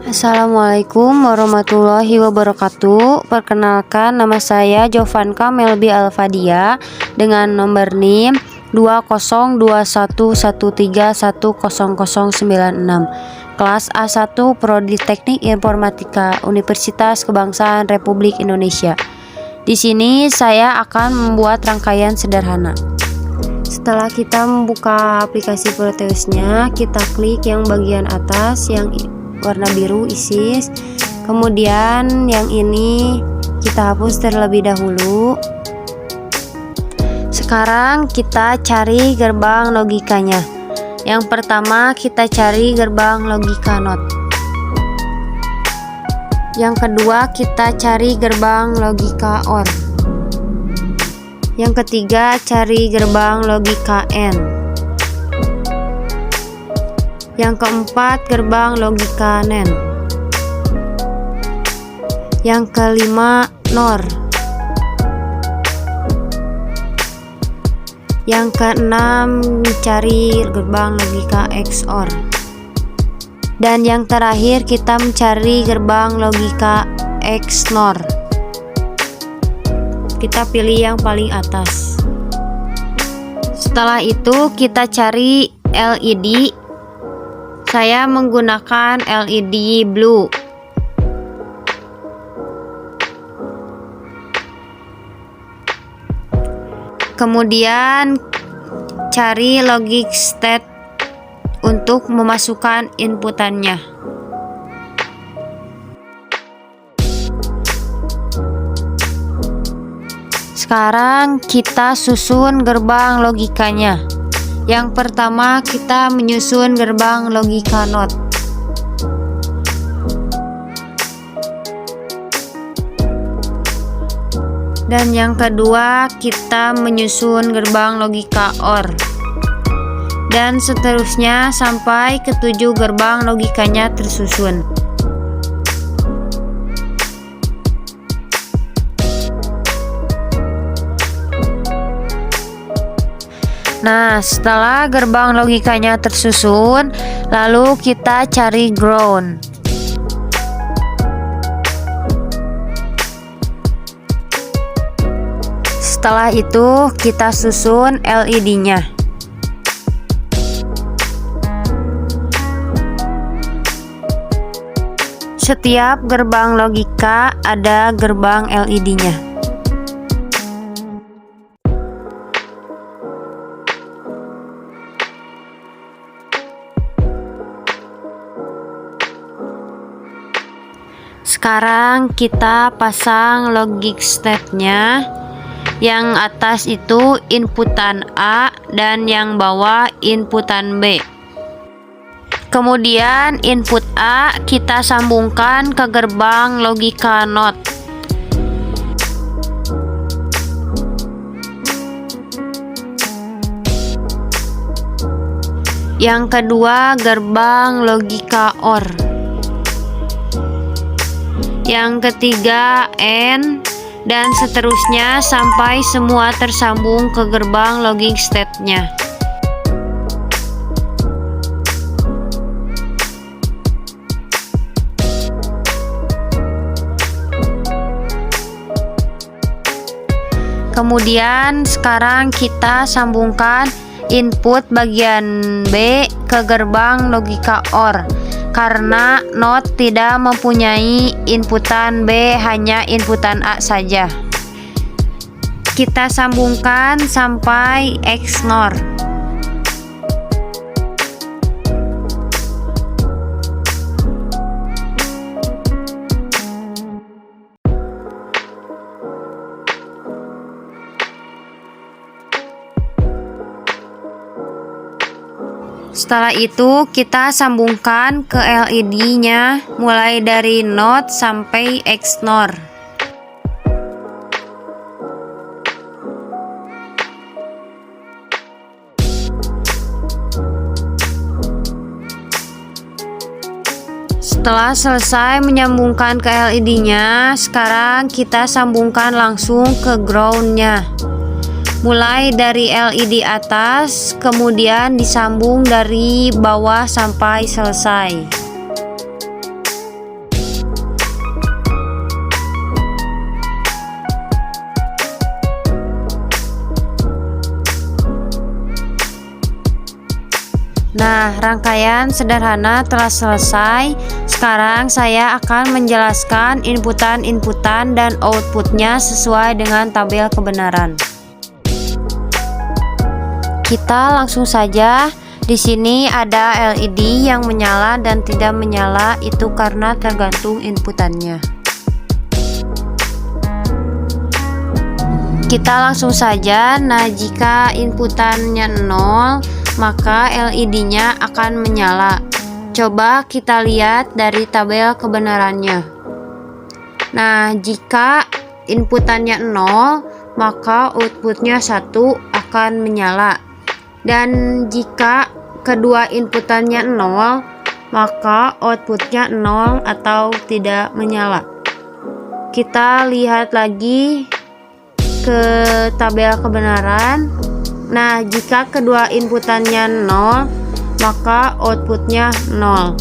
Assalamualaikum warahmatullahi wabarakatuh. Perkenalkan, nama saya Jovanka Melbi Alfadia dengan nomor NIM 20211310096, kelas A1, Prodi Teknik Informatika, Universitas Kebangsaan Republik Indonesia. Di sini saya akan membuat rangkaian sederhana. Setelah kita membuka aplikasi Proteusnya, kita klik yang bagian atas yang warna biru ISIS, kemudian yang ini kita hapus terlebih dahulu. Sekarang kita cari gerbang logikanya. Yang pertama kita cari gerbang logika NOT. Yang kedua kita cari gerbang logika OR. Yang ketiga cari gerbang logika AND. Yang keempat gerbang logika NAND. Yang kelima NOR. Yang keenam cari gerbang logika XOR. Dan yang terakhir kita mencari gerbang logika XNOR. Kita pilih yang paling atas. Setelah itu kita cari LED. Saya menggunakan LED blue. Kemudian cari logic state untuk memasukkan inputannya. Sekarang kita susun gerbang logikanya. Yang pertama kita menyusun gerbang logika NOT. Dan yang kedua kita menyusun gerbang logika OR. Dan seterusnya sampai ke 7 gerbang logikanya tersusun. Nah, setelah gerbang logikanya tersusun, lalu kita cari ground. Setelah itu kita susun LED-nya. Setiap gerbang logika ada gerbang LED-nya. Sekarang kita pasang logic state-nya. Yang atas itu inputan A dan yang bawah inputan B. Kemudian input A kita sambungkan ke gerbang logika NOT. Yang kedua gerbang logika OR. Yang ketiga AND, dan seterusnya sampai semua tersambung ke gerbang logic state-nya. Kemudian sekarang kita sambungkan input bagian B ke gerbang logika OR. Karena NOT tidak mempunyai inputan B, hanya inputan A saja. Kita sambungkan sampai XNOR. Setelah itu kita sambungkan ke LED-nya mulai dari NOT sampai XNOR. Setelah selesai menyambungkan ke LED-nya, sekarang kita sambungkan langsung ke ground-nya. mulai dari LED atas, kemudian disambung dari bawah sampai selesai. Nah, rangkaian sederhana telah selesai. Sekarang saya akan menjelaskan inputan-inputan dan outputnya sesuai dengan tabel kebenaran. Kita langsung saja. Di sini ada LED yang menyala dan tidak menyala, itu karena tergantung inputannya. Kita langsung saja. Nah, jika inputannya 0, maka LED-nya akan menyala. Coba kita lihat dari tabel kebenarannya. Nah, jika inputannya 0, maka outputnya 1 akan menyala. Dan jika kedua inputannya 0, maka outputnya 0 atau tidak menyala. Kita lihat lagi ke tabel kebenaran. Nah, jika kedua inputannya 0, maka outputnya 0.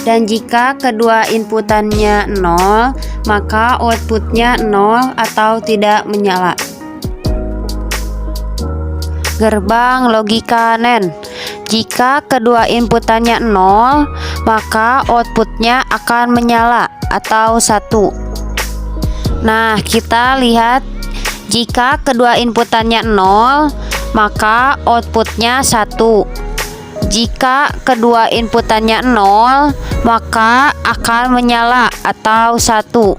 Dan jika kedua inputannya 0, maka outputnya 0 atau tidak menyala. Gerbang logika NAND. Jika kedua inputannya 0, maka outputnya akan menyala atau 1. Nah, kita lihat jika kedua inputannya 0, maka outputnya 1. Jika kedua inputannya 0, maka akan menyala atau 1.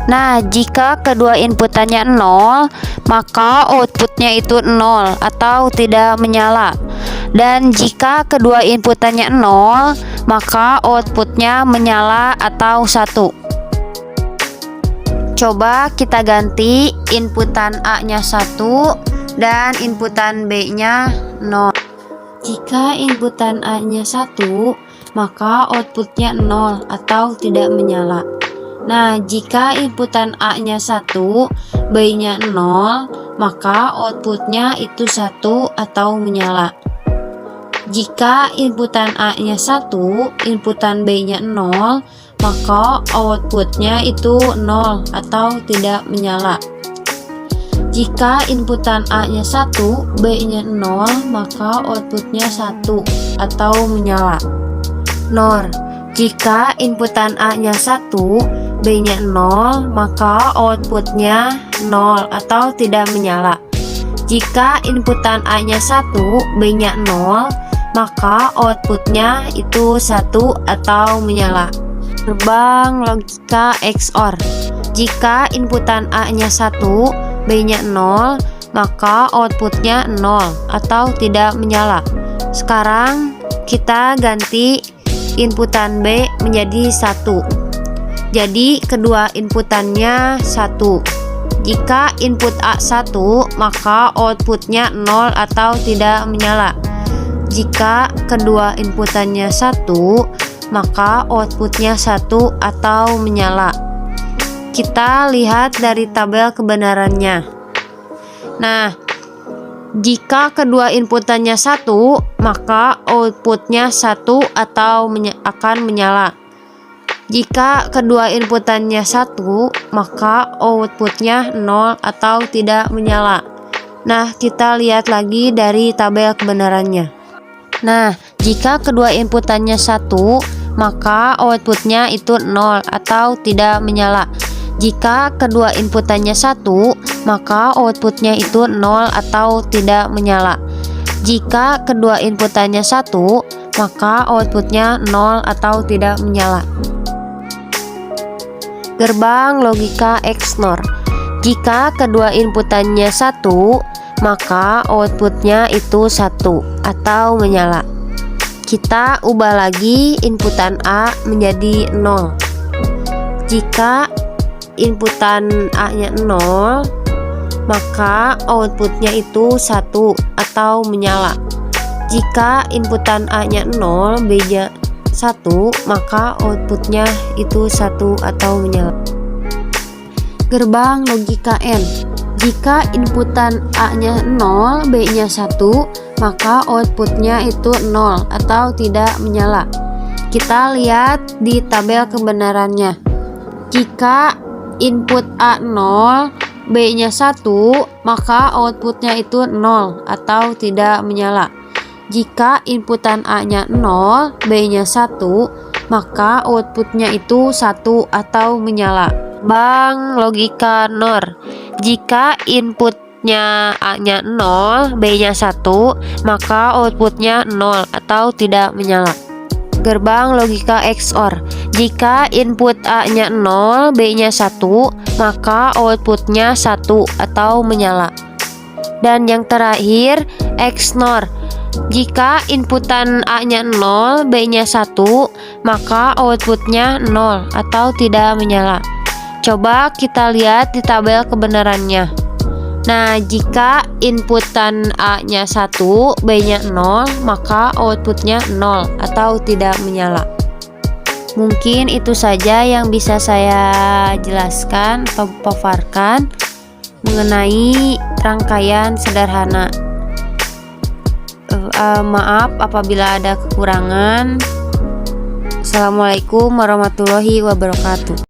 Nah, jika kedua inputannya 0, maka outputnya itu 0 atau tidak menyala. Dan jika kedua inputannya 0, maka outputnya menyala atau 1. Coba kita ganti inputan A-nya 1 dan inputan B-nya 0. Jika inputan A-nya 1, maka outputnya 0 atau tidak menyala. Nah, jika inputan A-nya 1, B-nya 0, maka outputnya itu 1 atau menyala. Jika inputan A-nya 1, inputan B-nya 0, maka outputnya itu 0 atau tidak menyala. Jika inputan A-nya 1, B-nya 0, maka outputnya 1 atau menyala. NOR. Jika inputan A-nya 1, B-nya 0, maka outputnya 0 atau tidak menyala. Jika inputan A-nya 1, B-nya 0, maka outputnya itu 1 atau menyala. Gerbang logika XOR. Jika inputan A-nya 1, B-nya 0, maka outputnya 0 atau tidak menyala. Sekarang kita ganti inputan B menjadi 1. Jadi kedua inputannya 1. Jika input A1, maka outputnya 0 atau tidak menyala. Jika kedua inputannya 1, maka outputnya 1 atau menyala. Kita lihat dari tabel kebenarannya. Nah, jika kedua inputannya 1, maka outputnya 1 atau akan menyala. Jika kedua inputannya 1, maka outputnya 0 atau tidak menyala. Nah, kita lihat lagi dari tabel kebenarannya. Nah, jika kedua inputannya 1, maka outputnya itu 0 atau tidak menyala. Jika kedua inputannya 1, maka outputnya itu 0 atau tidak menyala. Jika kedua inputannya 1, maka outputnya 0 atau tidak menyala. Gerbang logika XNOR. Jika kedua inputannya 1, maka outputnya itu 1 atau menyala. Kita ubah lagi inputan A menjadi 0. Jika inputan A-nya 0, maka outputnya itu 1 atau menyala. Jika inputan A-nya 0, B-nya 1, maka outputnya itu 1 atau menyala. Gerbang logika N. Jika inputan A-nya 0, B-nya 1, maka outputnya itu 0 atau tidak menyala. Kita lihat di tabel kebenarannya. Jika input A 0, B-nya 1, maka outputnya itu 0 atau tidak menyala. Jika inputan A-nya 0, B-nya 1, maka outputnya itu 1 atau menyala. Bang, logika NOR. Jika inputnya A-nya 0, B-nya 1, maka outputnya 0 atau tidak menyala. Gerbang logika XOR. Jika input A-nya 0, B-nya 1, maka outputnya 1 atau menyala. Dan yang terakhir, XNOR. Jika inputan A-nya 0, B-nya 1, maka outputnya 0 atau tidak menyala. Coba kita lihat di tabel kebenarannya. Nah, jika inputan A-nya 1, B-nya 0, maka outputnya 0 atau tidak menyala. Mungkin itu saja yang bisa saya jelaskan atau paparkan mengenai rangkaian sederhana. Maaf apabila ada kekurangan. Assalamualaikum warahmatullahi wabarakatuh.